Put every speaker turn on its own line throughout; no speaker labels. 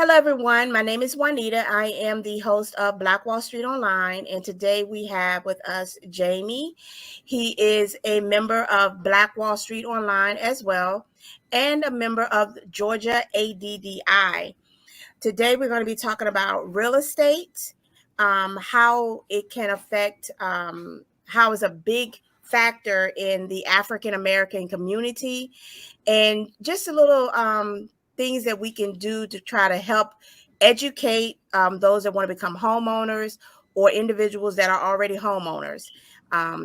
Hello, everyone. My name is Juanita. I am the host of Black Wall Street Online, and today we have with us Jamie. He is a member of Black Wall Street Online as well, and a member of Georgia ADDI. Today we're going to be talking about real estate, how it can affect, how is a big factor in the African American community, and just a little things that we can do to try to help educate those that want to become homeowners or individuals that are already homeowners,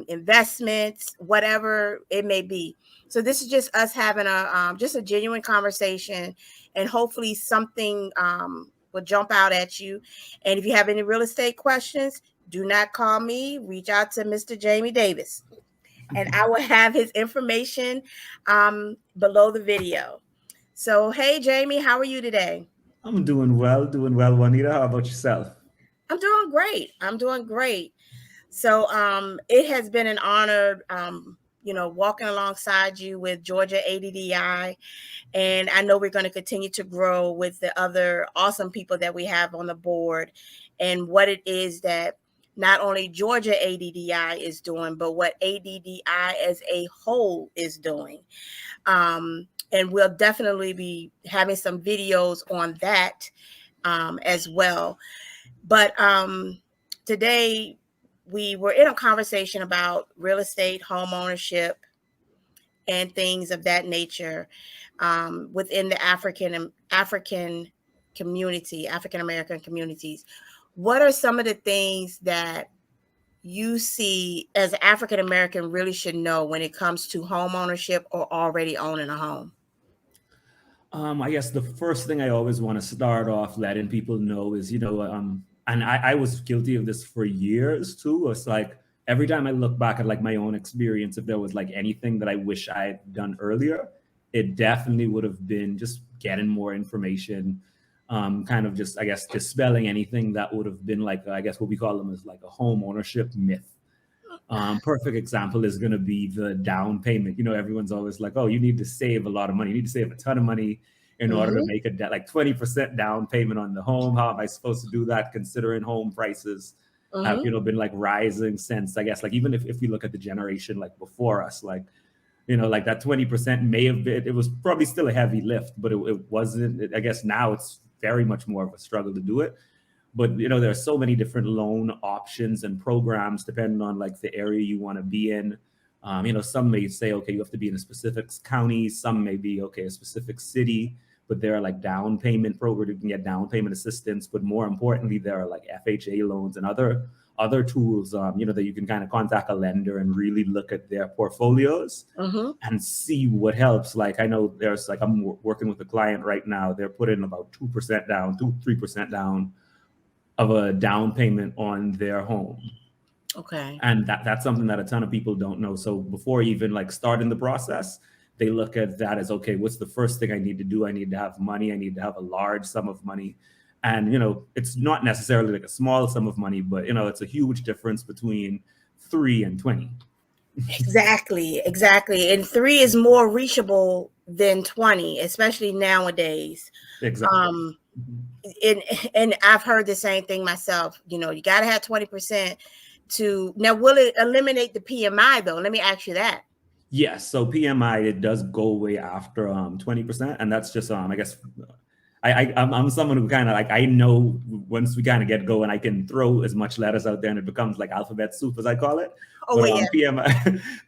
investments, whatever it may be. So this is just us having a just a genuine conversation, and hopefully something will jump out at you. And if you have any real estate questions, do not call me. Reach out to Mr. Jamie Davis, and I will have his information below the video. So, hey, Jamie, how are you today?
I'm doing well, Juanita. How about yourself?
I'm doing great. I'm doing great. So, it has been an honor, walking alongside you with Georgia ADDI. And I know we're going to continue to grow with the other awesome people that we have on the board and what it is that not only Georgia ADDI is doing, but what ADDI as a whole is doing. And we'll definitely be having some videos on that as well. But today we were in a conversation about real estate, home ownership, and things of that nature within the African community, African American communities. What are some of the things that you see as African American really should know when it comes to home ownership or already owning a home?
I guess the first thing I always want to start off letting people know is, and I was guilty of this for years too. It's like every time I look back at like my own experience, if there was like anything that I wish I had done earlier, it definitely would have been just getting more information, kind of just, I guess, dispelling anything that would have been like, I guess what we call them is like a home ownership myth. Perfect example is going to be the down payment. Everyone's always like, "Oh, you need to save a lot of money. You need to save a ton of money in order to
Mm-hmm.
make a like 20% down payment on the home. How am I supposed to do that? Considering home prices have
Mm-hmm.
been like rising since, I guess, like even if we look at the generation like before us, like that 20% may have been, it was probably still a heavy lift, but it wasn't. I guess now it's very much more of a struggle to do it. But there are so many different loan options and programs depending on like the area you want to be in. Some may say, okay, you have to be in a specific county. Some may be, okay, a specific city. But there are like down payment programs. You can get down payment assistance. But more importantly, there are like FHA loans and other tools, that you can kind of contact a lender and really look at their portfolios
Mm-hmm.
and see what helps. Like I know there's like I'm working with a client right now. They're putting about 2% down, 3% down of a down payment on their home.
Okay.
And that's something that a ton of people don't know. So before even like starting the process, they look at that as, okay, what's the first thing I need to do? I need to have money. I need to have a large sum of money. And it's not necessarily like a small sum of money, but it's a huge difference between 3 and 20.
Exactly, exactly. And three is more reachable than 20, especially nowadays.
Exactly.
Um, and and I've heard the same thing myself. You got to have 20% to now. Will it eliminate the PMI though? Let me ask you that.
Yes. So PMI, it does go away after 20%. And that's just I guess I'm someone who kind of like, I know once we kind of get going, I can throw as much letters out there and it becomes like alphabet soup, as I call it.
Oh,
But
well, yeah.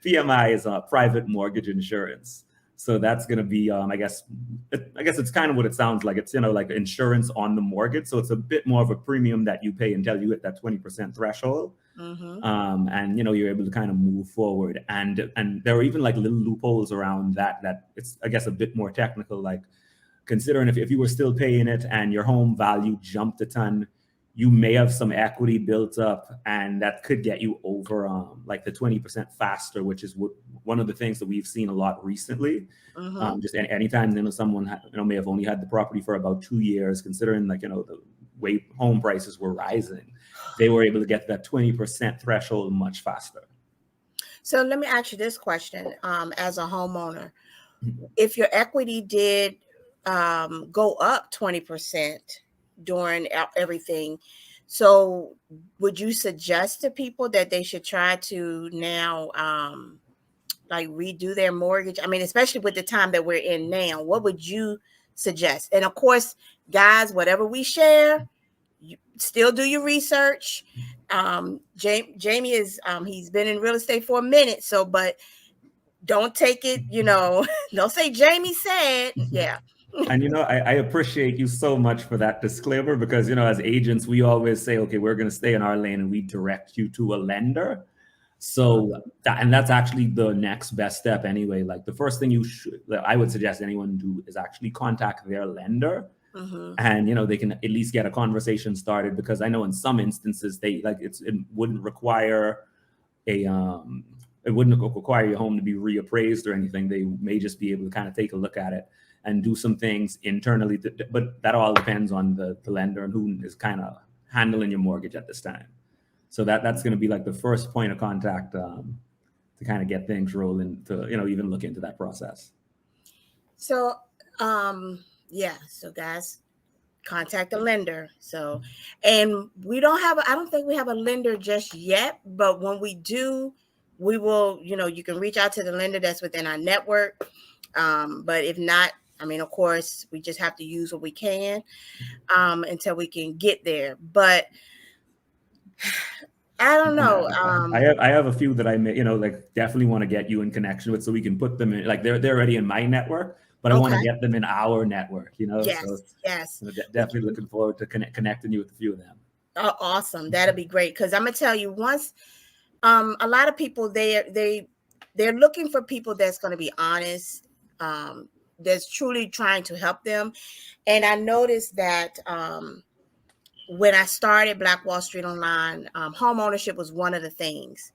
PMI is private mortgage insurance. So that's going to be, I guess it's kind of what it sounds like. It's, like insurance on the mortgage. So it's a bit more of a premium that you pay until you hit that 20% threshold.
Mm-hmm.
And you're able to kind of move forward. And there are even like little loopholes around that it's, I guess, a bit more technical, like considering if you were still paying it and your home value jumped a ton, you may have some equity built up, and that could get you over like the 20% faster, which is one of the things that we've seen a lot recently.
Mm-hmm.
Just anytime someone may have only had the property for about 2 years, considering like the way home prices were rising, they were able to get that 20% threshold much faster.
So let me ask you this question: as a homeowner, if your equity did go up 20% during everything. So would you suggest to people that they should try to now like redo their mortgage? I mean, especially with the time that we're in now, what would you suggest? And of course, guys, whatever we share, you still do your research. Jamie is he's been in real estate for a minute, so but don't take it, don't say Jamie said. Yeah.
And I appreciate you so much for that disclaimer because as agents we always say, okay, we're going to stay in our lane and we direct you to a lender. So and that's actually the next best step anyway. Like the first thing I would suggest anyone do is actually contact their lender. And they can at least get a conversation started, because I know in some instances they like it wouldn't require a it wouldn't require your home to be reappraised or anything. They may just be able to kind of take a look at it and do some things internally, but that all depends on the lender and who is kind of handling your mortgage at this time. So that's going to be like the first point of contact to kind of get things rolling, to even look into that process.
So yeah, so guys, contact the lender. So, and I don't think we have a lender just yet, but when we do, we will, you can reach out to the lender that's within our network. But if not, I mean, of course, we just have to use what we can until we can get there. But I don't know.
I have a few that I may, like definitely want to get you in connection with, so we can put them in, like they're already in my network, but I want to get them in our network,
Yes,
so
yes.
Definitely looking forward to connecting you with a few of them.
Oh, awesome. That'll be great. Cause I'm gonna tell you, once a lot of people they're looking for people that's going to be honest, that's truly trying to help them. And I noticed that when I started Black Wall Street Online, home ownership was one of the things,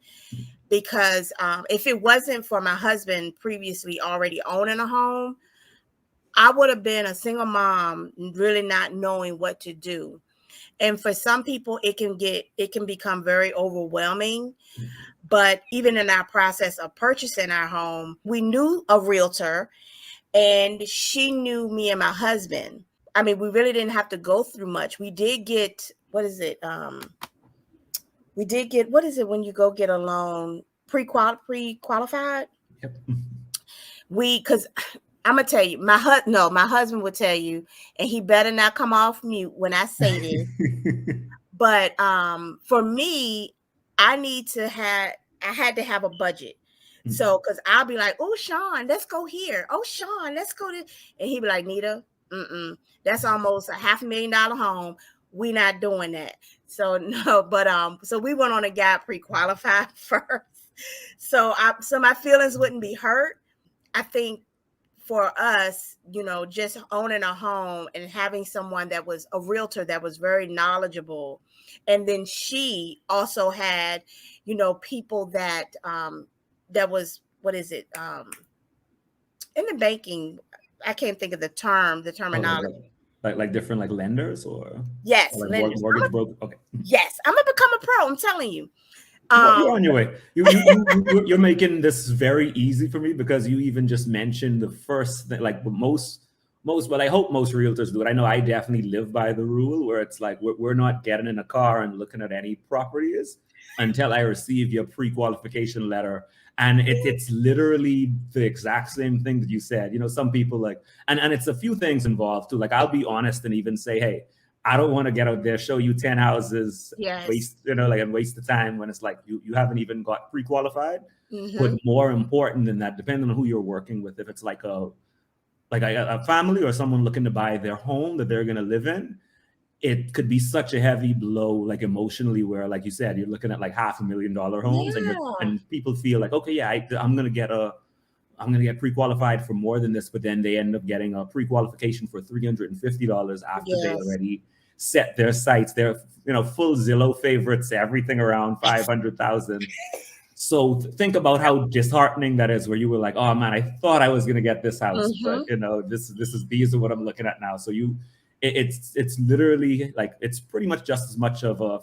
because if it wasn't for my husband previously already owning a home, I would have been a single mom, really not knowing what to do. And for some people, it can become very overwhelming. But even in our process of purchasing our home, we knew a realtor and she knew me and my husband. I mean, we really didn't have to go through much. We did get, what is it? What is it when you go get a loan pre-qualified?
Yep.
Because I'm gonna tell you, my husband would tell you, and he better not come off mute when I say this. But for me, I had to have a budget. So, because I'll be like, oh, Sean, let's go here. Oh, Sean, let's go to, and he'd be like, Nita, that's almost a $500,000 home. We not doing that. So no, but so we went on and got pre-qualified first. So my feelings wouldn't be hurt. I think for us, just owning a home and having someone that was a realtor that was very knowledgeable. And then she also had, people that that was, what is it? In the banking, I can't think of the terminology.
Like different like lenders or
yes,
or like
lenders.
mortgage broker. Okay.
Yes, I'm gonna become a pro. I'm telling you.
You're on your way. You're making this very easy for me, because you even just mentioned the first thing, like most, but I hope most realtors do it. I know I definitely live by the rule where it's like, we're not getting in a car and looking at any properties until I receive your pre-qualification letter. And it's literally the exact same thing that you said. Some people like, and it's a few things involved too. Like, I'll be honest and even say, hey, I don't want to get out there, show you 10 houses, waste, and waste the time when it's like you haven't even got pre-qualified. But more important than that, depending on who you're working with, if it's like a family or someone looking to buy their home that they're going to live in, it could be such a heavy blow, like emotionally, where, like you said, you're looking at like $500,000 homes, and people feel like, okay, yeah, I'm going to get pre-qualified for more than this, but then they end up getting a pre-qualification for $350 after they already set their sights. They're, full Zillow favorites, everything around 500,000. So think about how disheartening that is, where you were like, oh man, I thought I was going to get this house, but these are what I'm looking at now. So it's literally like, it's pretty much just as much of a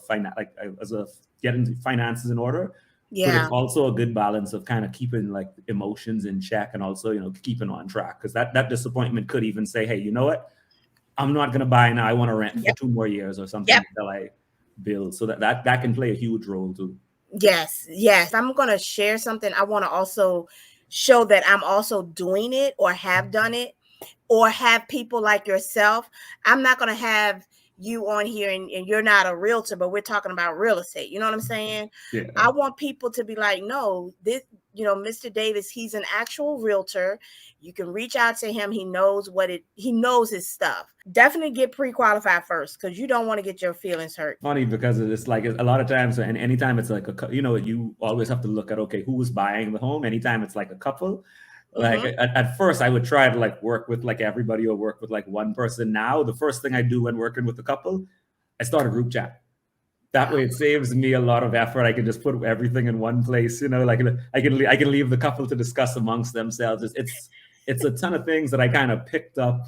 as a getting finances in order, but it's
Yeah.
also a good balance of kind of keeping like emotions in check and also, keeping on track, because that disappointment could even say, hey, you know what, I'm not going to buy now, I want to rent for
Yep.
2 more years or something
Yep.
until I build. So that can play a huge role too.
Yes. Yes. I'm going to share something. I want to also show that I'm also doing it or have done it, or have people like yourself. I'm not going to have you on here and you're not a realtor, but we're talking about real estate. You know what I'm saying?
Yeah.
I want people to be like, no, this, Mr. Davis, he's an actual realtor. You can reach out to him. He knows he knows his stuff. Definitely get pre-qualified first, because you don't want to get your feelings hurt.
Funny because it's like a lot of times, and anytime it's like you always have to look at, okay, who is buying the home. Anytime it's like a couple, like
Mm-hmm.
at first I would try to like work with like everybody or work with like one person. Now the first thing I do when working with a couple, I start a group chat. That way it saves me a lot of effort. I can just put everything in one place, like I can leave the couple to discuss amongst themselves. It's a ton of things that I kind of picked up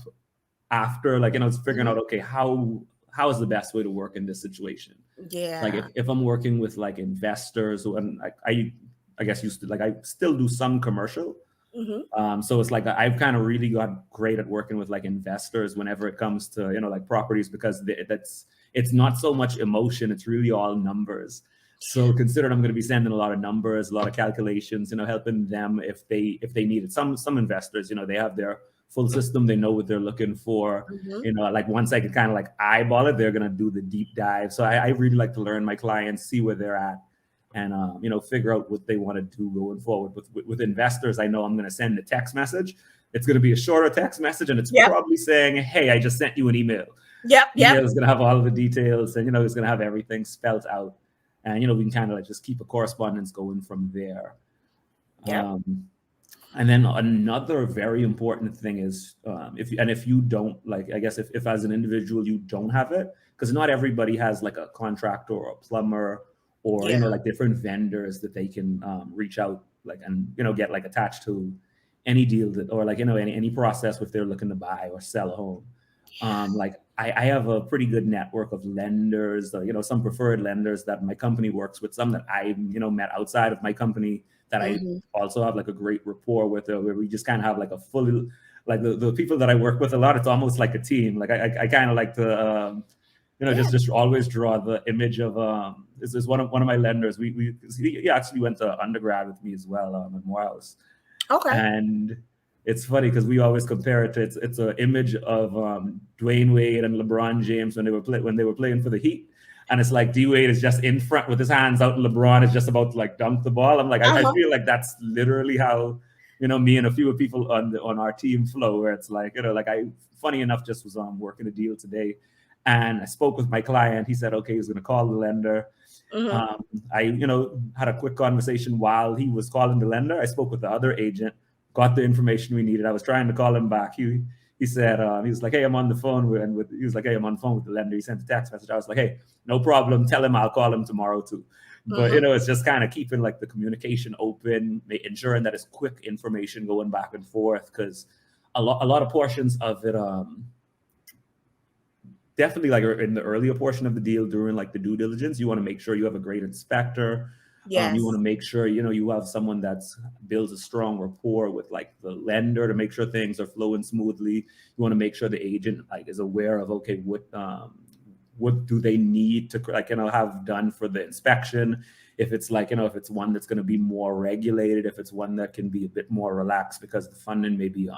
after, like, it's figuring
Mm-hmm.
out, okay, how is the best way to work in this situation. Like
Yeah.
if I'm working with like investors, and I guess used to, like, I still do some commercial.
Mm-hmm.
So it's like I've kind of really got great at working with like investors whenever it comes to, like properties, because it's not so much emotion, it's really all numbers. So considered, I'm going to be sending a lot of numbers, a lot of calculations, helping them if they need it. Some investors, they have their full system, they know what they're looking for.
Mm-hmm.
Like once I can kind of like eyeball it, they're going to do the deep dive. So I really like to learn my clients, see where they're at, and figure out what they want to do going forward. With investors, I know I'm going to send a text message. It's going to be a shorter text message, and it's
Yep.
probably saying, hey, I just sent you an email.
Yep.
Email
Yep.
is going to have all of the details, and it's going to have everything spelled out, and we can kind of like just keep a correspondence going from there.
Yep.
And then another very important thing is, if you don't, like, I guess if as an individual you don't have it, because not everybody has like a contractor or a plumber, or
Yeah.
like different vendors that they can reach out, like, and get like attached to any deal that, or like any process if they're looking to buy or sell a home. Like I have a pretty good network of lenders, some preferred lenders that my company works with, some that I met outside of my company that I
Mm-hmm.
also have like a great rapport with, where we just kind of have like a fully, like the people that I work with a lot, it's almost like a team. Like I kind of like to
Yeah.
just always draw the image of this is one of my lenders. He actually went to undergrad with me as well, at Morehouse.
Okay.
And it's funny because we always compare it to, it's an image of Dwayne Wade and LeBron James when they were playing for the Heat. And it's like D Wade is just in front with his hands out, and LeBron is just about to like dunk the ball. I'm like, I
Uh-huh.
feel like that's literally how me and a few people on our team flow. Where it's like, like, I, funny enough, just was working a deal today, and I spoke with my client. He said, okay, he's going to call the lender.
Mm-hmm.
I, had a quick conversation while he was calling the lender. I spoke with the other agent, got the information we needed. I was trying to call him back. He said, he was like, hey, I'm on the phone he was like, hey, I'm on the phone with the lender. He sent a text message. I was like, hey, no problem. Tell him I'll call him tomorrow too. But,
Mm-hmm.
it's just kind of keeping like the communication open, ensuring that it's quick information going back and forth. Cause a lot of portions of it, definitely, like in the earlier portion of the deal during like the due diligence, you want to make sure you have a great inspector. You want
Yes.
to make sure you have someone that's builds a strong rapport with like the lender to make sure things are flowing smoothly. You want to make sure the agent like is aware of, okay, what do they need to like have done for the inspection. If it's like if it's one that's going to be more regulated, if it's one that can be a bit more relaxed because the funding may be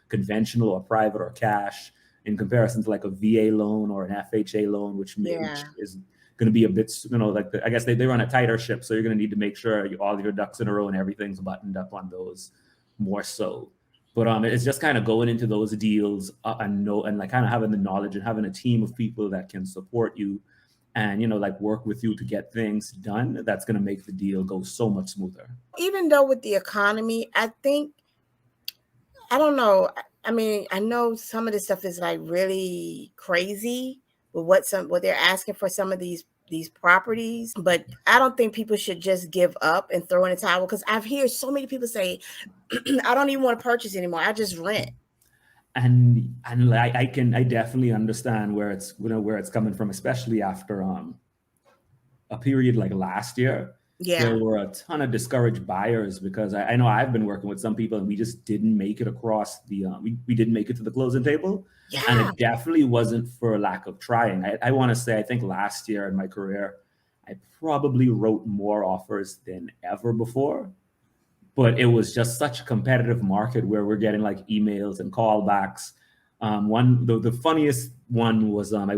conventional or private or cash, in comparison to like a VA loan or an FHA loan, which
Yeah.
is going to be a bit, like I guess they run a tighter ship. So you're going to need to make sure all your ducks in a row and everything's buttoned up on those more so. But it's just kind of going into those deals and like kind of having the knowledge and having a team of people that can support you and like work with you to get things done. That's going to make the deal go so much smoother.
Even though with the economy, I think, I don't know. I mean, I know some of this stuff is like really crazy with what they're asking for some of these properties, but I don't think people should just give up and throw in the towel, because I've heard so many people say, I don't even want to purchase anymore. I just rent.
And I definitely understand where it's where it's coming from, especially after a period like last year.
Yeah.
there were a ton of discouraged buyers because I know I've been working with some people and we just didn't make it across we didn't make it to the closing table. And
Yeah.
it definitely wasn't for lack of trying. I want to say, I think last year in my career, I probably wrote more offers than ever before, but it was just such a competitive market where we're getting like emails and callbacks. The funniest one was I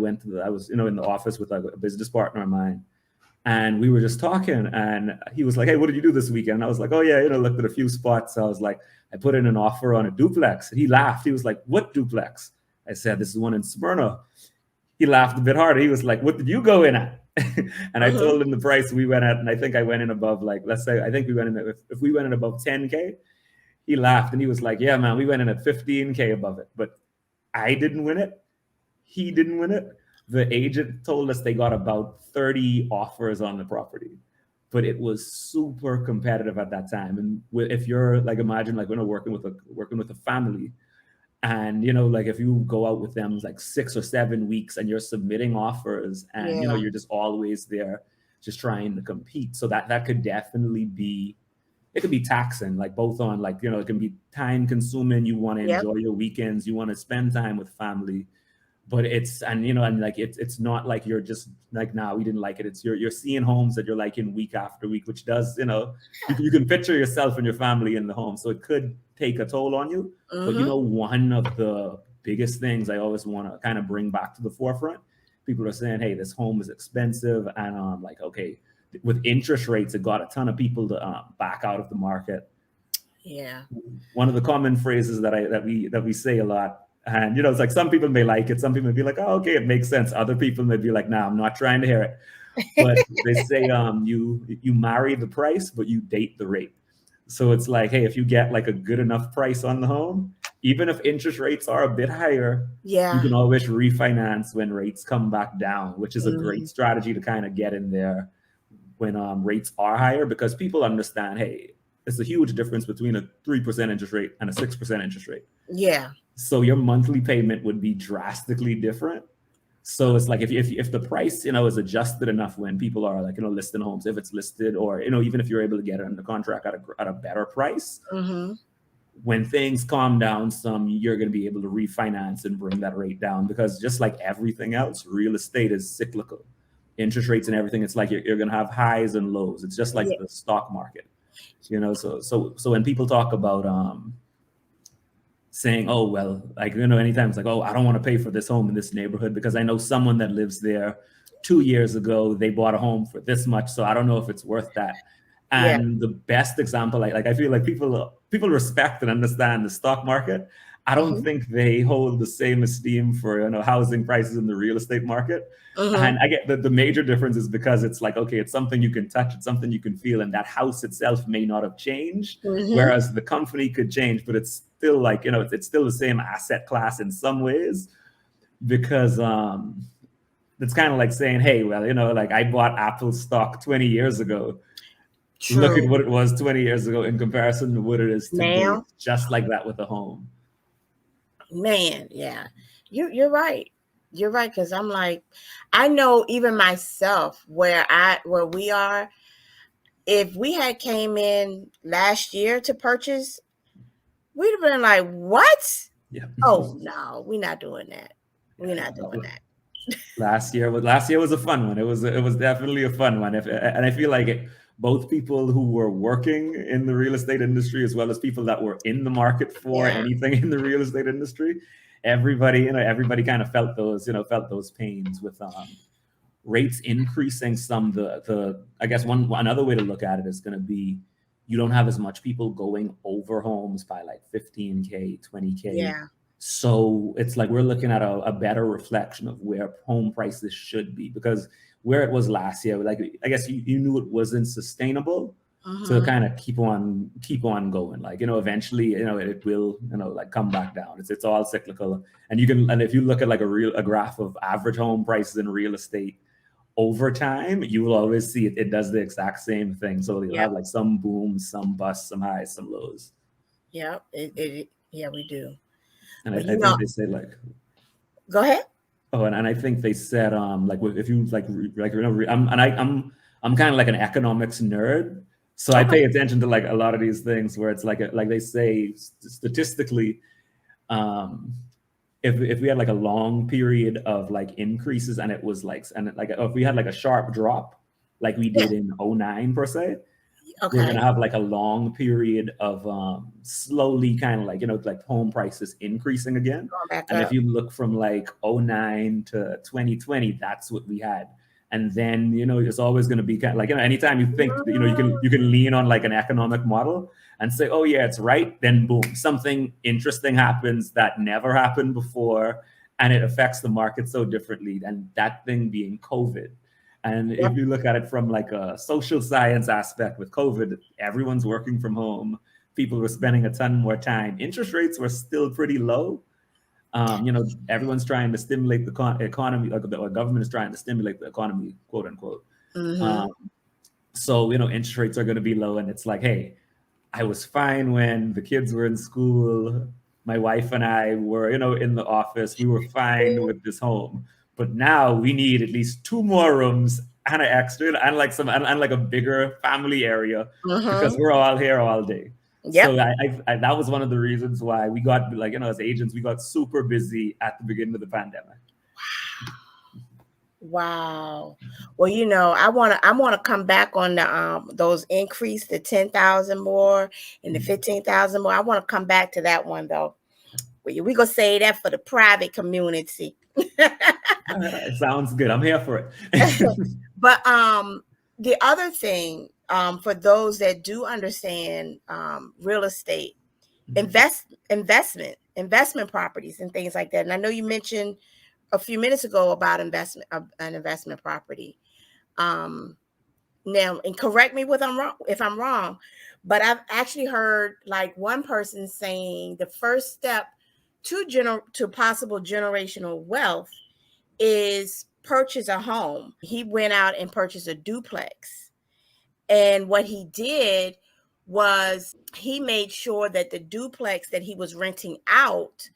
was in the office with like a business partner of mine, and we were just talking, and he was like, "Hey, what did you do this weekend?" And I was like, "Oh yeah, looked at a few spots." I was like, "I put in an offer on a duplex," and he laughed. He was like, "What duplex?" I said, "This is one in Smyrna." He laughed a bit harder. He was like, "What did you go in at?" And I
Mm-hmm.
told him the price we went at, and I think I went in above, like, let's say, I think we went in if we went in above 10K. He laughed and he was like, "Yeah, man, we went in at 15K above it, but I didn't win it. He didn't win it." The agent told us they got about 30 offers on the property, but it was super competitive at that time. And if you're like, imagine like when working with a family, and like if you go out with them like 6 or 7 weeks and you're submitting offers, and
Yeah.
you're just always there just trying to compete, so that could definitely be, it could be taxing, like both on, like, it can be time consuming. You want to
Yep.
enjoy your weekends, you want to spend time with family, but it's, and and like it's not like you're just like, nah, we didn't like it. It's you're seeing homes that you're liking week after week, which does, you can picture yourself and your family in the home, so it could take a toll on you. But
Mm-hmm.
one of the biggest things I always want to kind of bring back to the forefront, people are saying, "Hey, this home is expensive," and like, okay, with interest rates, it got a ton of people to back out of the market.
Yeah.
One of the common phrases that we say a lot, and it's like some people may like it, some people may be like, "Oh, okay, it makes sense." Other people may be like, "Nah, I'm not trying to hear it." But they say, you marry the price, but you date the rate. So it's like, hey, if you get like a good enough price on the home, even if interest rates are a bit higher, you
Yeah.
can always refinance when rates come back down, which is a
Mm-hmm.
great strategy to kind of get in there when rates are higher, because people understand, hey, it's a huge difference between a 3% interest rate and a 6% interest rate.
Yeah.
So your monthly payment would be drastically different. So it's like, if the price, is adjusted enough when people are like, listing homes, if it's listed, or, even if you're able to get it under contract at a better price,
Mm-hmm.
when things calm down some, you're going to be able to refinance and bring that rate down, because just like everything else, real estate is cyclical. Interest rates and everything, it's like you're going to have highs and lows. It's just like
Yeah.
the stock market, so when people talk about saying, "Oh, well," like, anytime it's like, "Oh, I don't want to pay for this home in this neighborhood because I know someone that lives there 2 years ago, they bought a home for this much, so I don't know if it's worth that."
Yeah.
And the best example, I feel like people respect and understand the stock market. I don't
Mm-hmm.
think they hold the same esteem for, housing prices in the real estate market.
Mm-hmm.
And I get that the major difference is because it's like, okay, it's something you can touch, it's something you can feel, and that house itself may not have changed,
Mm-hmm.
whereas the company could change, but it's still like, it's still the same asset class in some ways, because it's kind of like saying, "Hey, well, like, I bought Apple stock 20 years ago. Look at
True.
what it was 20 years ago in comparison to what it is today."
Now,
It's just like that with a home.
man, yeah. You're right. You're right, because I'm like, I know even myself where we are, if we had came in last year to purchase, we'd have been like, what?
Yeah.
Oh no, we're not doing that. We're
Yeah,
not doing that.
last year was a fun one. It was definitely a fun one. And I feel like both people who were working in the real estate industry, as well as people that were in the market for
Yeah.
anything in the real estate industry, everybody kind of felt those pains with rates increasing some. The I guess another way to look at it is going to be, you don't have as much people going over homes by like 15K, 20K.
Yeah.
So it's like we're looking at a better reflection of where home prices should be, because where it was last year, like, I guess you knew it wasn't sustainable to
Mm-hmm.
kind of keep on going. Like, eventually, it will, like, come back down. It's all cyclical. And if you look at like a graph of average home prices in real estate over time, you will always see it does the exact same thing. So you'll
Yep.
have like some booms, some busts, some highs, some lows.
Yep. Yeah, we do.
And
But
I
you know,
think they say, like,
go ahead.
oh, and I think they said, like, if you like, like, I'm I'm kind of like an economics nerd, so I
Okay.
pay attention to like a lot of these things where it's like they say statistically, um, if we had like a long period of like increases and it was like and like if we had like a sharp drop like we
Yeah.
did in '09 per se, we're
Okay.
gonna have like a long period of slowly kind of like like home prices increasing again.
Going back
And if
up.
you look from like '09 to 2020, that's what we had. And then it's always going to be kind of like anytime you think that, you can lean on like an economic model and say, oh yeah, it's right, then boom, something interesting happens that never happened before, and it affects the market so differently. And that thing being COVID. And
Yep.
if you look at it from like a social science aspect with COVID, everyone's working from home. People were spending a ton more time. Interest rates were still pretty low. Everyone's trying to stimulate the economy, like the government is trying to stimulate the economy, quote unquote.
Mm-hmm.
Um, so interest rates are going to be low, and it's like, hey, I was fine when the kids were in school. My wife and I were, in the office. We were fine with this home. But now we need at least two more rooms and an extra and like and like a bigger family area because
Mm-hmm.
we're all here all day.
Yep.
So that was one of the reasons why we got like, as agents, we got super busy at the beginning of the pandemic.
Wow. Well, I wanna come back on the those increase the 10,000 more and the 15,000 more. I want to come back to that one though. We gonna say that for the private community.
It sounds good. I'm here for it.
But the other thing, for those that do understand real estate, investment properties and things like that. And I know you mentioned a few minutes ago about an investment property. Um, Now, and correct me if I'm wrong, but I've actually heard like one person saying the first step to possible generational wealth is purchase a home. He went out and purchased a duplex. And what he did was he made sure that the duplex that he was renting out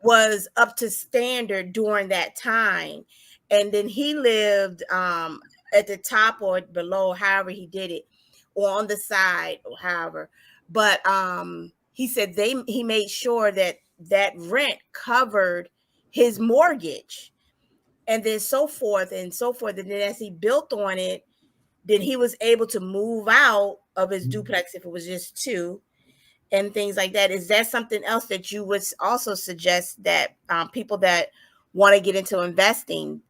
was up to standard during that time. And then he lived at the top or below, however he did it, or on the side, or however. But he said he made sure that that rent covered his mortgage, and then so forth and so forth. And then as he built on it, then he was able to move out of his duplex if it was just two and things like that. Is that something else that you would also suggest that people that want to get into investing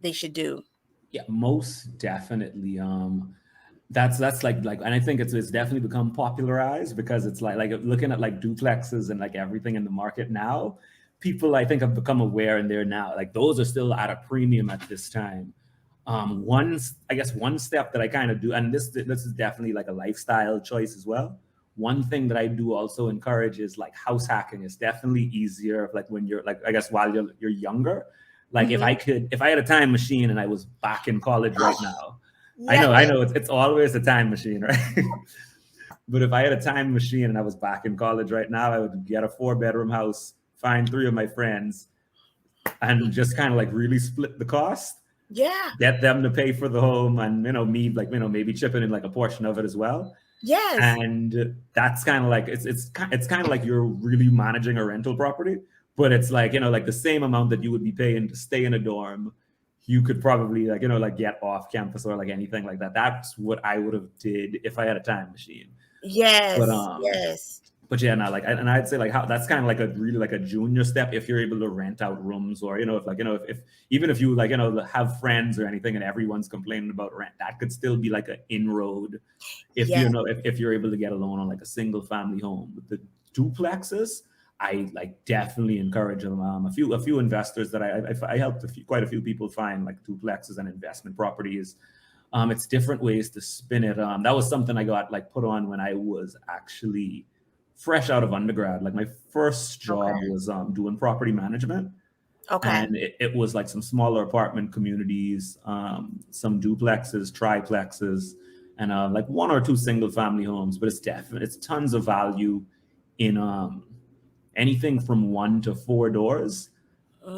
they should do?
Yeah, most definitely. That's like, and I think it's definitely become popularized because it's like looking at like duplexes and like everything in the market now. People I think have become aware, and they're now like those are still at a premium at this time. I guess one step that I kind of do, and this is definitely like a lifestyle choice as well. One thing that I do also encourage is like house hacking. Is definitely easier like when you're like, I guess while you're younger. Like
Mm-hmm.
if I had a time machine and I was back in college right now, I
Yes.
know, it's always a time machine, right? But if I had a time machine and I was back in college right now, I would get a 4-bedroom house, find 3 of my friends, and just kind of like really split the cost,
Yeah.
get them to pay for the home, and me like maybe chipping in like a portion of it as well.
Yes.
And that's kind of like it's kind of like you're really managing a rental property, but it's like like the same amount that you would be paying to stay in a dorm, you could probably like like get off campus or like anything like that. That's what I would have did if I had a time machine. But
Yes. Yes.
yeah, no, like, and I'd say like how that's kind of like a really like a junior step if you're able to rent out rooms, or if like if even if you like have friends or anything and everyone's complaining about rent, that could still be like an inroad if
Yes.
if you're able to get a loan on like a single family home. With the duplexes, I like definitely encourage them. A few investors that I helped quite a few people find like duplexes and investment properties. It's different ways to spin it. That was something I got like put on when I was actually fresh out of undergrad. Like my first job
Okay.
was doing property management,
Okay.
and it was like some smaller apartment communities, some duplexes, triplexes, and like 1 or 2 single family homes. But it's tons of value in anything from 1 to 4 doors.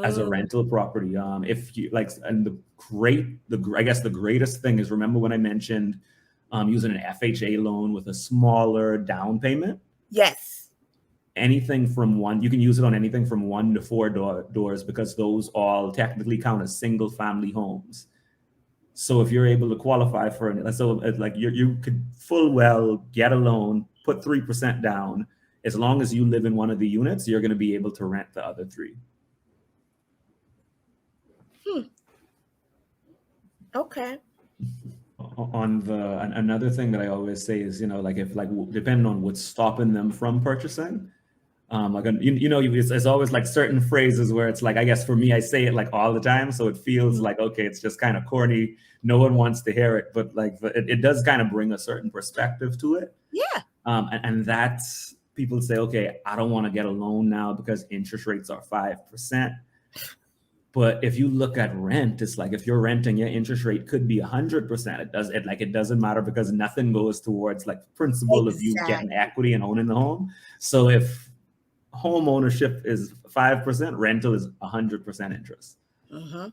as a
Mm,
rental property. If you like, and I guess the greatest thing is, remember when I mentioned using an FHA loan with a smaller down payment?
yes.
Anything from one, you can use it on anything from 1 to 4 doors, because those all technically count as single family homes. So if you're able to qualify for it, so like you could full well get a loan, put 3% down. As long as you live in one of the units, you're going to be able to rent the other three.
Hmm. Okay.
On the another thing that I always say is, like, if like depending on what's stopping them from purchasing, like, it's always like certain phrases where it's like, I guess for me, I say it like all the time, so it feels
Mhm.
like, okay, it's just kind of corny, no one wants to hear it, but like it does kind of bring a certain perspective to it.
Yeah.
And that's, people say, okay, I don't want to get a loan now because interest rates are 5%. But if you look at rent, it's like, if you're renting, your interest rate could be 100%. It doesn't matter, because nothing goes towards like principle of you getting
Exactly.
equity and owning the home. So if home ownership is 5%, rental is 100% interest.
Hmm.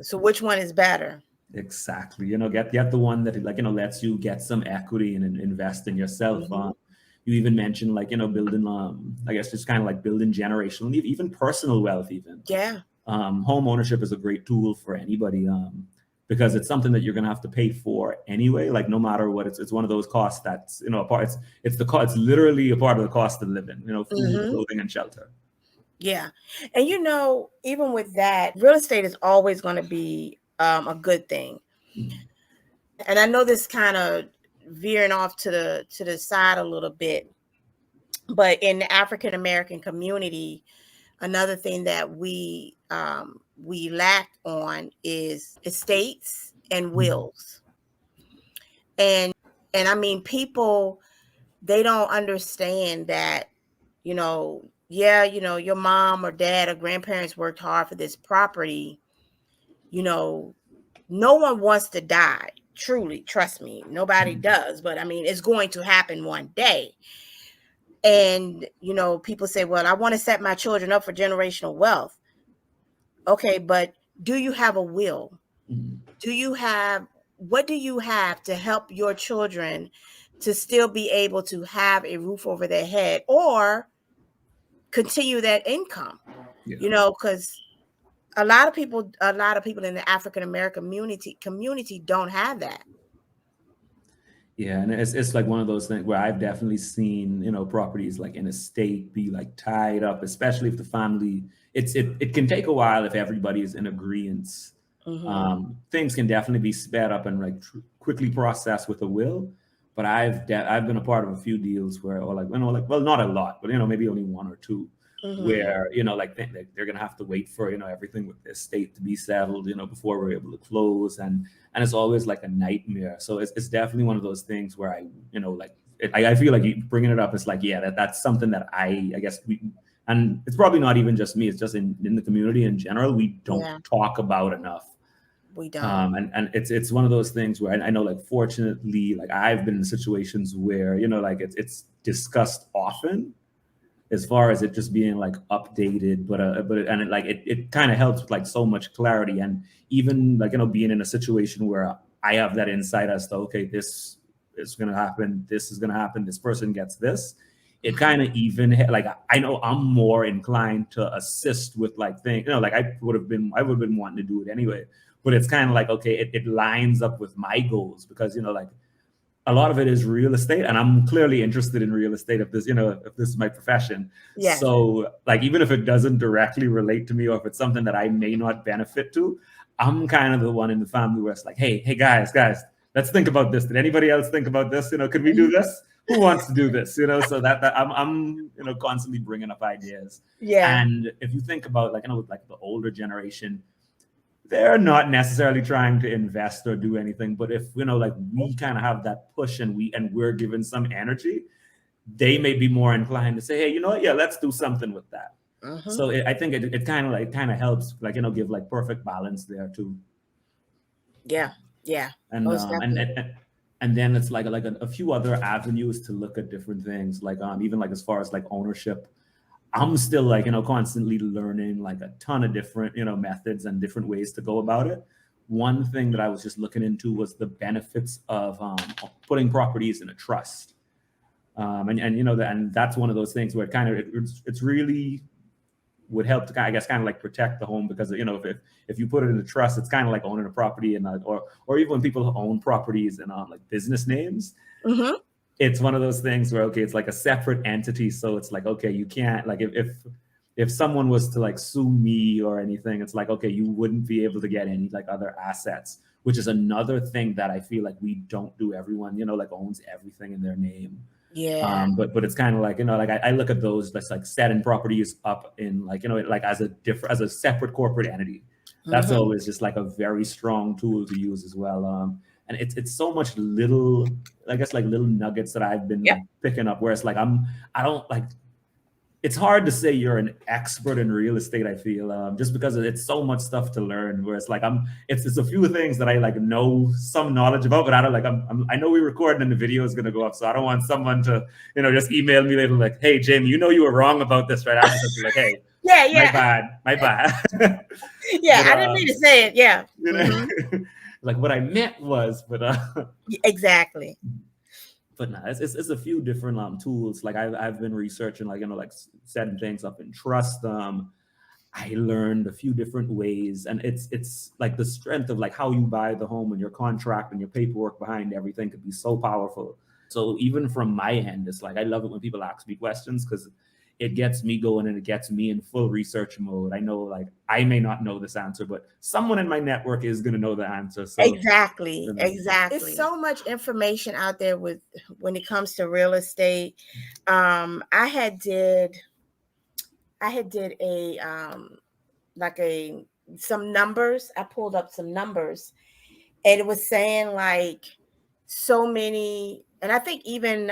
So which one is better?
Exactly. Get the one that, like, lets you get some equity and invest in yourself.
Hmm.
You even mentioned, like, building, I guess, just kind of like building generational, even personal wealth, even.
Yeah.
Home ownership is a great tool for anybody, because it's something that you're going to have to pay for anyway. Like, no matter what, it's one of those costs that's, a part. It's literally a part of the cost of living. Food,
Hmm.
clothing, and shelter.
Yeah. And even with that, real estate is always going to be a good thing.
Mm.
And I know this kind of veering off to the side a little bit, but in the African American community, another thing that we lack on is estates and wills. And I mean, people, they don't understand that, yeah, your mom or dad or grandparents worked hard for this property. you know no one wants to die, truly, trust me, nobody
Mm.
does, but I mean, it's going to happen one day. And people say, well, I want to set my children up for generational wealth. Okay, but do you have a will?
Mm.
Do you have What do you have to help your children to still be able to have a roof over their head or continue that income?
Yeah.
Because a lot of people in the African American community don't have that.
Yeah, and it's like one of those things where I've definitely seen, properties like in a state be like tied up, especially if the family. It can take a while if everybody is in agreement.
Hmm.
Things can definitely be sped up and like quickly processed with a will. But I've been a part of a few deals where, or like, well, not a lot, but maybe only one or two,
Hmm.
where like they're gonna have to wait for everything with the estate to be settled, before we're able to close, and it's always like a nightmare. So it's definitely one of those things where like, I feel like you bringing it up, it's like, yeah, that's something that I guess and it's probably not even just me, it's just in the community in general, we don't
Yeah,
talk about enough.
we don't.
And it's one of those things where I know, like, fortunately, like, I've been in situations where, like, it's discussed often, as far as it just being like updated, and it kind of helps with like so much clarity. And even like, being in a situation where I have that insight as to, okay, this is going to happen, this is going to happen, this person gets this, it
Mhm.
kind of even, like, I know I'm more inclined to assist with like things, like, I would have been wanting to do it anyway, but it's kind of like, okay, it lines up with my goals, because like, a lot of it is real estate, and I'm clearly interested in real estate, if this is my profession.
Yes.
So like, even if it doesn't directly relate to me, or if it's something that I may not benefit to, I'm kind of the one in the family where it's like, hey guys, let's think about this. Did anybody else think about this? Could we do this? Who wants to do this? So that I'm constantly bringing up ideas.
Yeah.
And if you think about, like, with like the older generation, they're not necessarily trying to invest or do anything, but if like, we kind of have that push, and we're given some energy, they may be more inclined to say, hey, you know what, yeah, let's do something with that.
Hmm.
So I think it kind of helps, like, give like perfect balance there too.
Yeah. Yeah.
and
Most
um and
definitely.
and, and then it's like a few other avenues to look at different things, like, even like as far as like ownership. I'm still like, constantly learning like a ton of different, methods and different ways to go about it. One thing that I was just looking into was the benefits of putting properties in a trust. And and that's one of those things where it kind of it's really would help to, I guess, kind of like protect the home, because if you put it in a trust, it's kind of like owning a property, and or even when people own properties and on like business names,
Mm-hmm.
it's one of those things where, okay, it's like a separate entity, so it's like, okay, you can't, like, if someone was to like sue me or anything, it's like, okay, you wouldn't be able to get any like other assets, which is another thing that I feel like we don't do. Everyone, like, owns everything in their name.
Yeah.
But it's kind of like, like I look at those that's like setting properties up in like, like as a separate corporate entity. That's
Mm-hmm.
always just like a very strong tool to use as well. And it's so much little, I guess, like little nuggets that I've been
Yep.
like picking up, where it's like I don't like, it's hard to say you're an expert in real estate. I feel, just because it's so much stuff to learn. Where it's like it's a few things that I like know some knowledge about, but I don't like. I know we're recording and the video is going to go up, so I don't want someone to just email me later like, "Hey, Jamie, you were wrong about this, right?" I just have to be like, "Hey,
Yeah.
my
Yeah.
bad, my bad."
Yeah.
but
I didn't mean to say it. Yeah. Mm-hmm.
like what I meant was,
Exactly.
but no, it's a few different tools. Like I've been researching, like, like setting things up in trust. I learned a few different ways, and it's like the strength of like how you buy the home and your contract and your paperwork behind everything could be so powerful. So even from my end, it's like I love it when people ask me questions, because it gets me going and it gets me in full research mode. I know, like, I may not know this answer, but someone in my network is going to know the answer. So
Exactly.
you know,
Exactly. It's so much information out there with when it comes to real estate. I had did a like a some numbers. I pulled up some numbers, and it was saying like so many, and I think even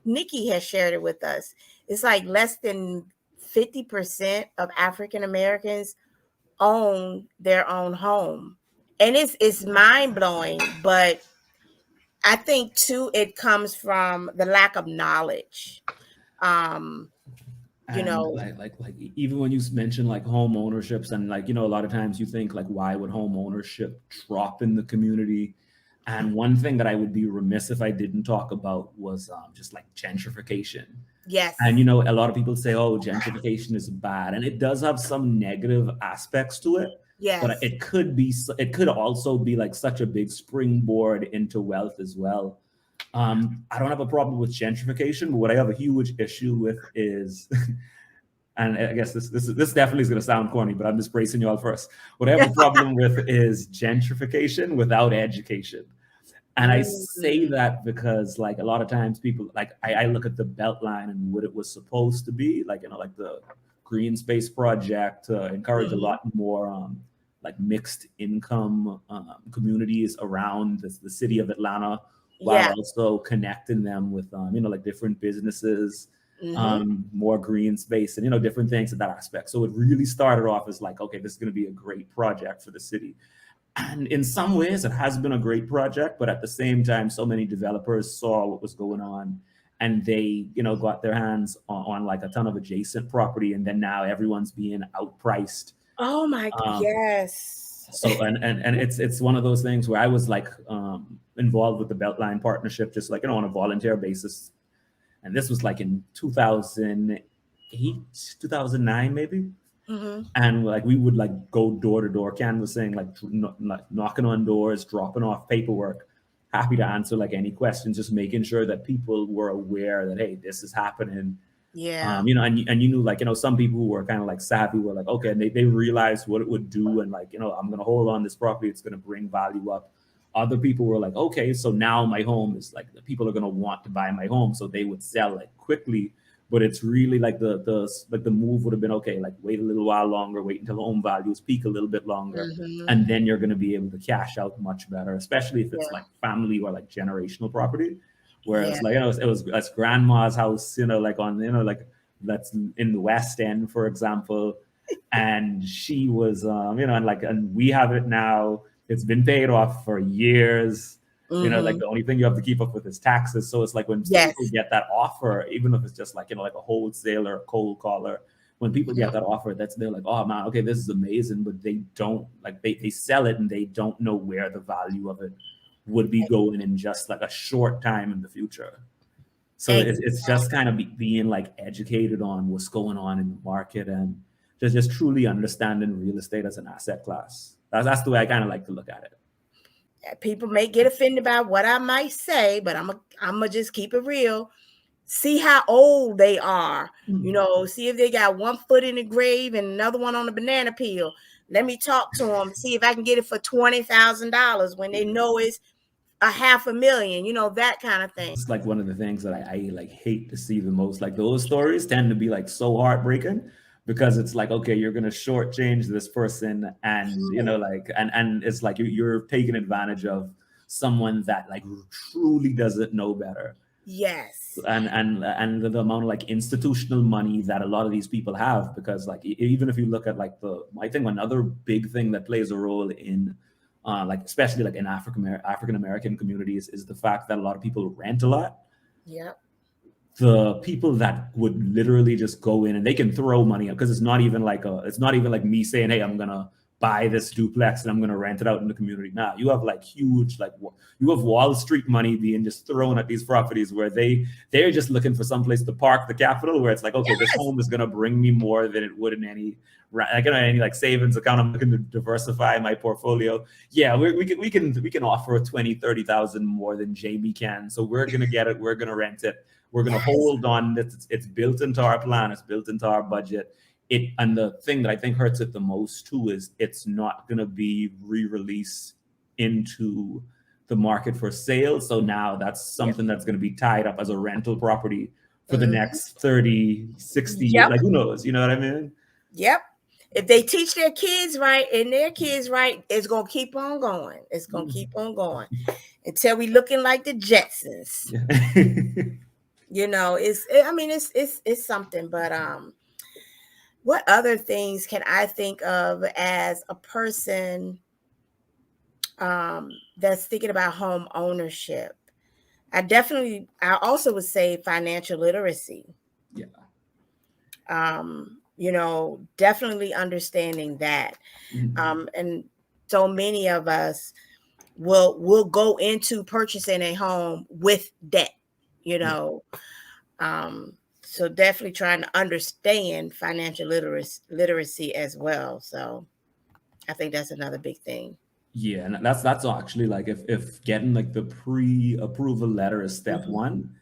Nikki has shared it with us. It's like less than 50% of African Americans own their own home. And it's mind blowing, but I think too it comes from the lack of knowledge. Um, you
and
know,
like even when you mention like home ownerships, and like, a lot of times you think like, why would home ownership drop in the community? And one thing that I would be remiss if I didn't talk about was just like gentrification.
yes,
And a lot of people say, oh, gentrification is bad, and it does have some negative aspects to it, but
yes,
it could also be like such a big springboard into wealth as well. I don't have a problem with gentrification, but what I have a huge issue with is, and I guess this definitely is going to sound corny, but I'm just bracing you all first. What I have a problem with is gentrification without education. And I say
mm,
that because, like, a lot of times people, like, I look at the Beltline and what it was supposed to be, like, like the Green Space Project to encourage a
mhm,
lot more like mixed income communities around the city of Atlanta, while
yeah,
also connecting them with like different businesses,
mhm,
more green space, and different things in that aspect. So it really started off as like, okay, this is going to be a great project for the city. And in some ways, it has been a great project, but at the same time, so many developers saw what was going on, and they, got their hands on like a ton of adjacent property, and then now everyone's being outpriced.
oh my,
Um,
yes,
so and it's one of those things where I was like involved with the Beltline partnership, just like, on a volunteer basis, and this was like in 2008, 2009 maybe.
mhm,
And like we would like go door to door canvassing, like knocking on doors, dropping off paperwork, happy to answer like any questions, just making sure that people were aware that, hey, this is happening.
yeah,
And you knew, like, some people who were kind of like savvy were like, okay, and they realized what it would do, and like, I'm gonna hold on this property, it's gonna bring value up. Other people were like, okay, so now my home is like, the people are gonna want to buy my home, so they would sell it quickly. But it's really like the move would have been, okay, like, wait a little while longer, wait until home values peak a little bit longer,
mhm,
and then you're going to be able to cash out much better, especially if it's
yeah,
like family or like generational property.
yeah,
Whereas, like, it was that's grandma's house, like on, like, that's in the West End, for example, and she was, and like, and we have it now. It's been paid off for years. Like the only thing you have to keep up with is taxes. So it's like when people
Yes.
get that offer, even if it's just like, like a wholesaler, a cold caller, when people get that offer, they're like, oh man, okay, this is amazing, but they don't like they sell it and they don't know where the value of it would be going in just like a short time in the future. So it's just kind of being like educated on what's going on in the market and just truly understanding real estate as an asset class. That's the way I kind of like to look at it.
People may get offended by what I might say, but I'm gonna just keep it real. See how old they are. See if they got one foot in the grave and another one on the banana peel. Let me talk to them, see if I can get it for $20,000 when they know it's $500,000, that kind of thing.
It's like one of the things that I like hate to see the most. Like those stories tend to be like so heartbreaking because it's like, okay, you're gonna shortchange this person, and like, and it's like you're taking advantage of someone that like truly doesn't know better.
Yes.
And the amount of like institutional money that a lot of these people have, because like even if you look at like I think another big thing that plays a role in like especially like in African American communities is the fact that a lot of people rent a lot.
Yeah.
The people that would literally just go in and they can throw money up, because it's not even like me saying, hey, I'm gonna buy this duplex and I'm gonna rent it out in the community. Nah, you have like huge, like you have Wall Street money being just thrown at these properties where they're just looking for some place to park the capital, where it's like, okay, this home is gonna bring me more than it would in any like savings account. I'm looking to diversify my portfolio. Yeah, we can offer 20,000-30,000 more than Jamie can. So we're gonna get it. We're gonna rent it. We're gonna hold on. It's built into our plan. It's built into our budget. And the thing that I think hurts it the most too is it's not gonna be re-released into the market for sale. So now that's something that's gonna be tied up as a rental property for the next 30, 60 years. Like who knows? You know what I mean?
Yep. If they teach their kids right and their kids right, it's gonna keep on going. It's gonna keep on going until we looking like the Jetsons. It's something. But what other things can I think of as a person that's thinking about home ownership? I also would say financial literacy.
Yeah.
Definitely understanding that. And so many of us will go into purchasing a home with debt, so definitely trying to understand financial literacy as well. So I think that's another big thing.
Yeah, and that's actually like if getting like the pre-approval letter is step one,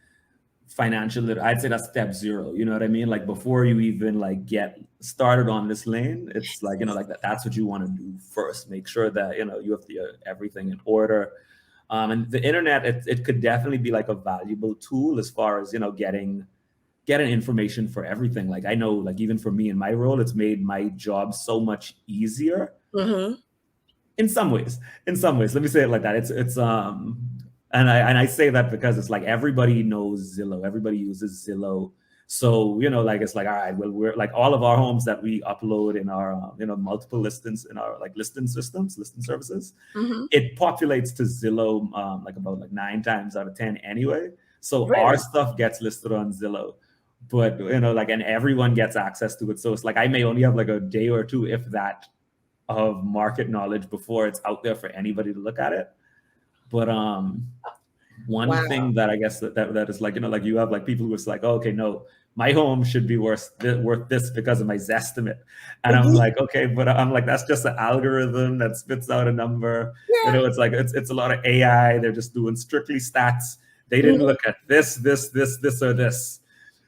I'd say that's step zero. You know what I mean? Like before you even like get started on this lane, it's like, like that's what you want to do first. Make sure that, you have everything in order. And the internet, it could definitely be like a valuable tool as far as, getting information for everything. Like I know, like even for me in my role, it's made my job so much easier. In some ways, let me say it like that. And I say that because it's like everybody knows Zillow, everybody uses Zillow. So, like it's like, all right, well, we're like all of our homes that we upload in our, multiple listings in our like listing services, it populates to Zillow like about like 9 times out of 10 anyway. So our stuff gets listed on Zillow, but like, and everyone gets access to it. So it's like I may only have like a day or two, if that, of market knowledge before it's out there for anybody to look at it. But one thing that I guess that is like, like you have like people who it's like, oh, okay, no, my home should be worth this because of my Zestimate. And I'm like, okay, but I'm like, that's just an algorithm that spits out a number. It's like it's a lot of AI. They're just doing strictly stats. They didn't look at this or this.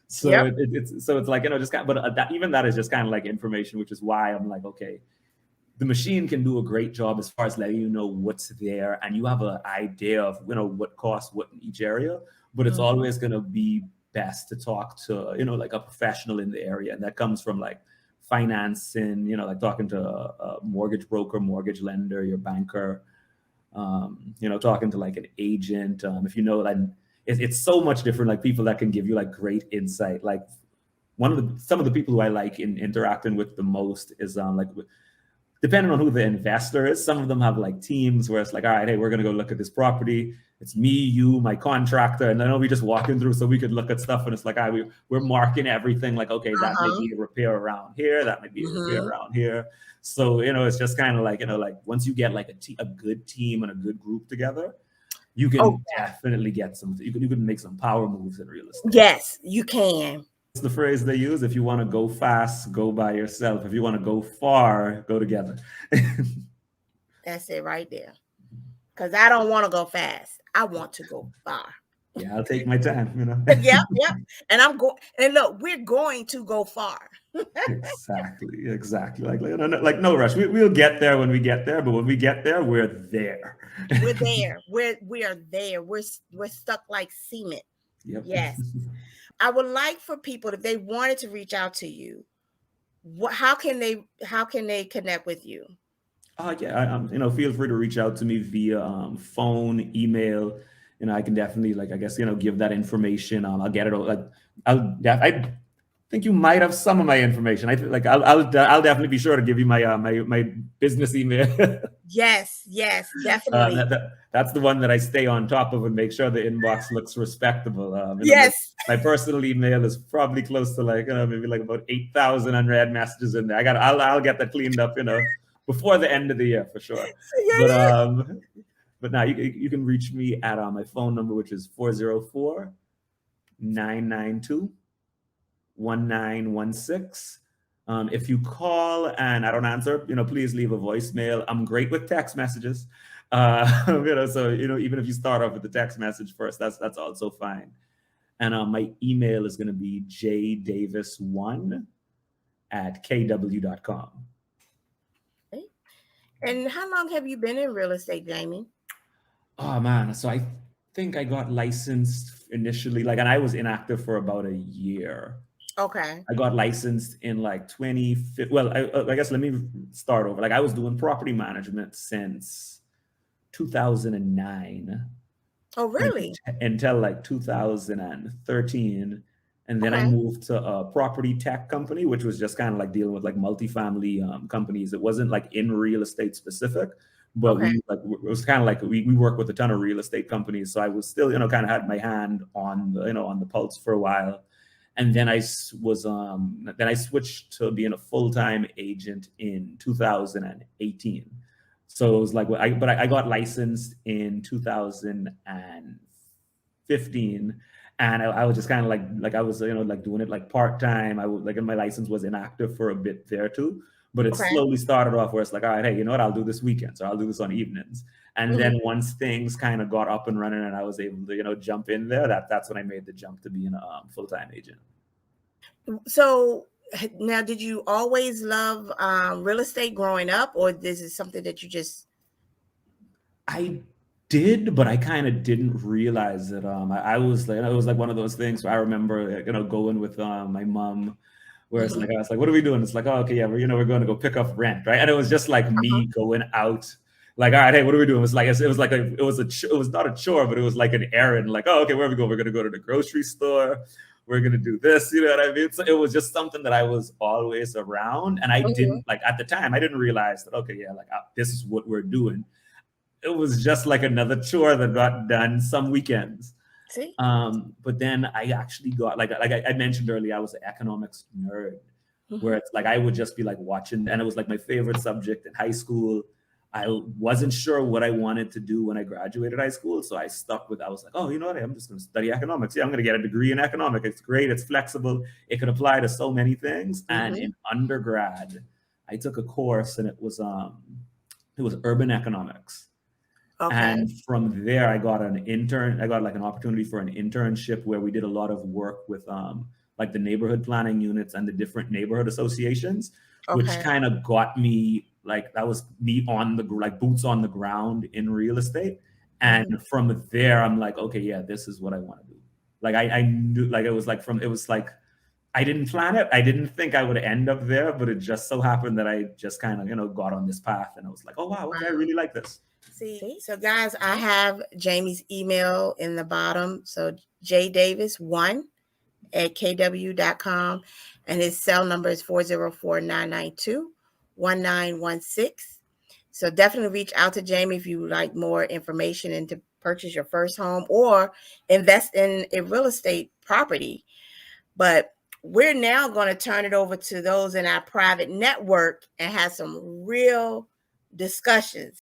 So it's like, just kind of, but even that is just kind of like information, which is why I'm like, okay, the machine can do a great job as far as letting you know what's there, and you have an idea of what costs what in each area. But it's always going to be best to talk to like a professional in the area, and that comes from like financing, like talking to a mortgage broker, mortgage lender, your banker, talking to like an agent. If like it's so much different, like people that can give you like great insight. Like some of the people who I like in interacting with the most is like depending on who the investor is. Some of them have like teams where it's like, all right, hey, we're going to go look at this property. it's me, you, my contractor, and then we just walking through so we could look at stuff, and it's like we're marking everything like, okay, that may
Uh-huh.
be a repair around here, that might be a repair
Mm-hmm.
around here. So it's just kind of like like once you get like a good team and a good group together, you
Oh,
can definitely get some. You can make some power moves in real estate.
yes, you can.
It's the phrase they use: if you want to go fast, go by yourself. If you want to go far, go together.
That's it right there. Because I don't want to go fast. I want to go far.
Yeah, I'll take my time.
Yep, yep. And I'm going. And look, we're going to go far.
Exactly. Like no rush. We'll get there when we get there, but when we get there, we're there.
We're there. We are there. We're stuck like cement.
Yep.
Yes. I would like for people, if they wanted to reach out to you, how can they connect with you?
Yeah. Feel free to reach out to me via phone, email. I can definitely I guess give that information. I'll get it. I think you might have some of my information. I think I'll definitely be sure to give you my business email.
Yes, definitely.
That's the one that I stay on top of and make sure the inbox looks respectable.
Yes.
My personal email is probably close to maybe about 8,000 unread messages in there. I'll get that cleaned up before the end of the year for sure.
Yeah,
But
yeah.
now you can reach me at my phone number, which is 404-992-1916. If you call and I don't answer, please leave a voicemail. I'm great with text messages. So even if you start off with the text message first, that's also fine. And my email is going to be jdavis1@kw.com.
And how long have you been in real estate, Jamie?
Oh man, so I think I got licensed initially, and I was inactive for about a year.
Okay.
I got licensed in 2015. Well, I guess let me start over. I was doing property management since 2009.
Oh, really?
Until 2013. And then I
Okay.
moved to a property tech company, which was just kind of dealing with multifamily companies. It wasn't in real estate specific, but
Okay.
it was kind of we work with a ton of real estate companies. So I was still, kind of had my hand on on the pulse for a while. And then I switched to being a full-time agent in 2018. So it was I got licensed in 2015, and I was just kind of I was doing it part-time. I would and my license was inactive for a bit there too, but it
Okay.
slowly started off where it's all right, hey, you know what, I'll do this weekends or I'll do this on evenings. And then once things kind of got up and running and I was able to jump in there, that's when I made the jump to being a full-time agent.
So now, did you always love real estate growing up, or this is something that you just?
I did, but I kind of didn't realize it. I was it was one of those things where I remember, going with my mom, where it's I was what are we doing? It's oh, okay, yeah, we're going to go pick up rent, right? And it was just me going out, all right, hey, what are we doing? It was it was not a chore, but it was an errand. Oh, okay, where are we going? We're going to go to the grocery store. We're going to do this, you know what I mean? So it was just something that I was always around, and I didn't at the time I didn't realize that, okay, yeah, this is what we're doing. It was just another chore that got done some weekends.
See?
But then I actually got I mentioned earlier, I was an economics nerd, where it's I would just be watching, and it was my favorite subject in high school. I wasn't sure what I wanted to do when I graduated high school, so I stuck with. I was oh, you know what? I'm just going to study economics. Yeah, I'm going to get a degree in economics. It's great. It's flexible. It could apply to so many things. And in undergrad, I took a course, and it was urban economics.
Okay.
And from there, I got an opportunity for an internship where we did a lot of work with the neighborhood planning units and the different neighborhood associations, which kind of got me that was me on the boots on the ground in real estate. And from there, I'm okay, yeah, this is what I want to do. I knew it was I didn't plan it. I didn't think I would end up there, but it just so happened that I just kind of got on this path, and I was oh wow, okay, I really like this.
See, so guys, I have Jamie's email in the bottom. So jdavis1@kw.com, and his cell number is 404-992-1916. So definitely reach out to Jamie if you like more information and to purchase your first home or invest in a real estate property. But we're now going to turn it over to those in our private network and have some real discussions.